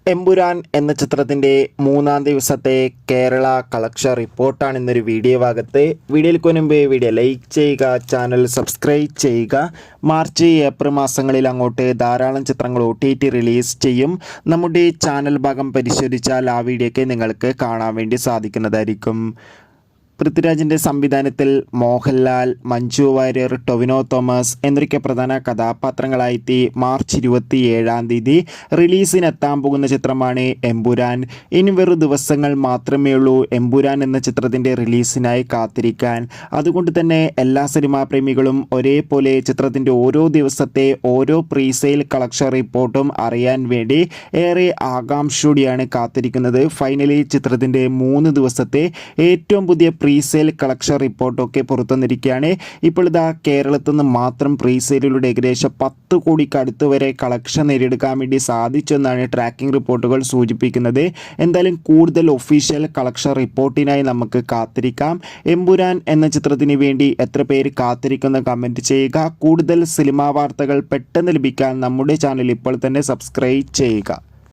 എമ്പുരാൻ എന്ന ചിത്രത്തിൻ്റെ മൂന്നാം ദിവസത്തെ കേരള കളക്ഷൻ റിപ്പോർട്ടാണ് ഇന്നൊരു വീഡിയോ ഭാഗത്ത്. വീഡിയോയിൽ മുൻപ് വീഡിയോ ലൈക്ക് ചെയ്യുക, ചാനൽ സബ്സ്ക്രൈബ് ചെയ്യുക. മാർച്ച് ഏപ്രിൽ മാസങ്ങളിൽ അങ്ങോട്ട് ധാരാളം ചിത്രങ്ങൾ OTT റിലീസ് ചെയ്യും. നമ്മുടെ ചാനൽ ഭാഗം പരിശോധിച്ചാൽ ആ വീഡിയോയ്ക്ക് നിങ്ങൾക്ക് കാണാൻ വേണ്ടി സാധിക്കുന്നതായിരിക്കും. പൃഥ്വിരാജിൻ്റെ സംവിധാനത്തിൽ മോഹൻലാൽ, മഞ്ജു വാര്യർ, ടൊവിനോ തോമസ് എന്നൊക്കെ പ്രധാന കഥാപാത്രങ്ങളായെത്തി മാർച്ച് 27 റിലീസിനെത്താൻ പോകുന്ന ചിത്രമാണ് എമ്പുരാൻ. ഇനി വെറും ദിവസങ്ങൾ മാത്രമേ ഉള്ളൂ എമ്പുരാൻ എന്ന ചിത്രത്തിൻ്റെ റിലീസിനായി കാത്തിരിക്കാൻ. അതുകൊണ്ട് തന്നെ എല്ലാ സിനിമാ പ്രേമികളും ഒരേപോലെ ചിത്രത്തിൻ്റെ ഓരോ ദിവസത്തെ ഓരോ പ്രീസെയിൽ കളക്ഷൻ റിപ്പോർട്ടും അറിയാൻ വേണ്ടി ഏറെ ആകാംക്ഷയോടെയാണ് കാത്തിരിക്കുന്നത്. ഫൈനലി ചിത്രത്തിൻ്റെ 3 ദിവസത്തെ ഏറ്റവും പുതിയ പ്രീസെയിൽ കളക്ഷൻ റിപ്പോർട്ടൊക്കെ പുറത്തുവന്നിരിക്കുകയാണ്. ഇപ്പോൾ ഇതാ കേരളത്തിൽ നിന്ന് മാത്രം പ്രീസെയിലൂടെ ഏകദേശം 10 കോടിക്ക് അടുത്ത് വരെ കളക്ഷൻ നേടിയെടുക്കാൻ വേണ്ടി സാധിച്ചു എന്നാണ് ട്രാക്കിംഗ് റിപ്പോർട്ടുകൾ സൂചിപ്പിക്കുന്നത്. എന്തായാലും കൂടുതൽ ഒഫീഷ്യൽ കളക്ഷൻ റിപ്പോർട്ടിനായി നമുക്ക് കാത്തിരിക്കാം. എമ്പുരാൻ എന്ന ചിത്രത്തിന് വേണ്ടി എത്ര പേര് കാത്തിരിക്കുന്ന കമൻറ്റ് ചെയ്യുക. കൂടുതൽ സിനിമാ വാർത്തകൾ പെട്ടെന്ന് ലഭിക്കാൻ നമ്മുടെ ചാനൽ ഇപ്പോൾ തന്നെ സബ്സ്ക്രൈബ് ചെയ്യുക.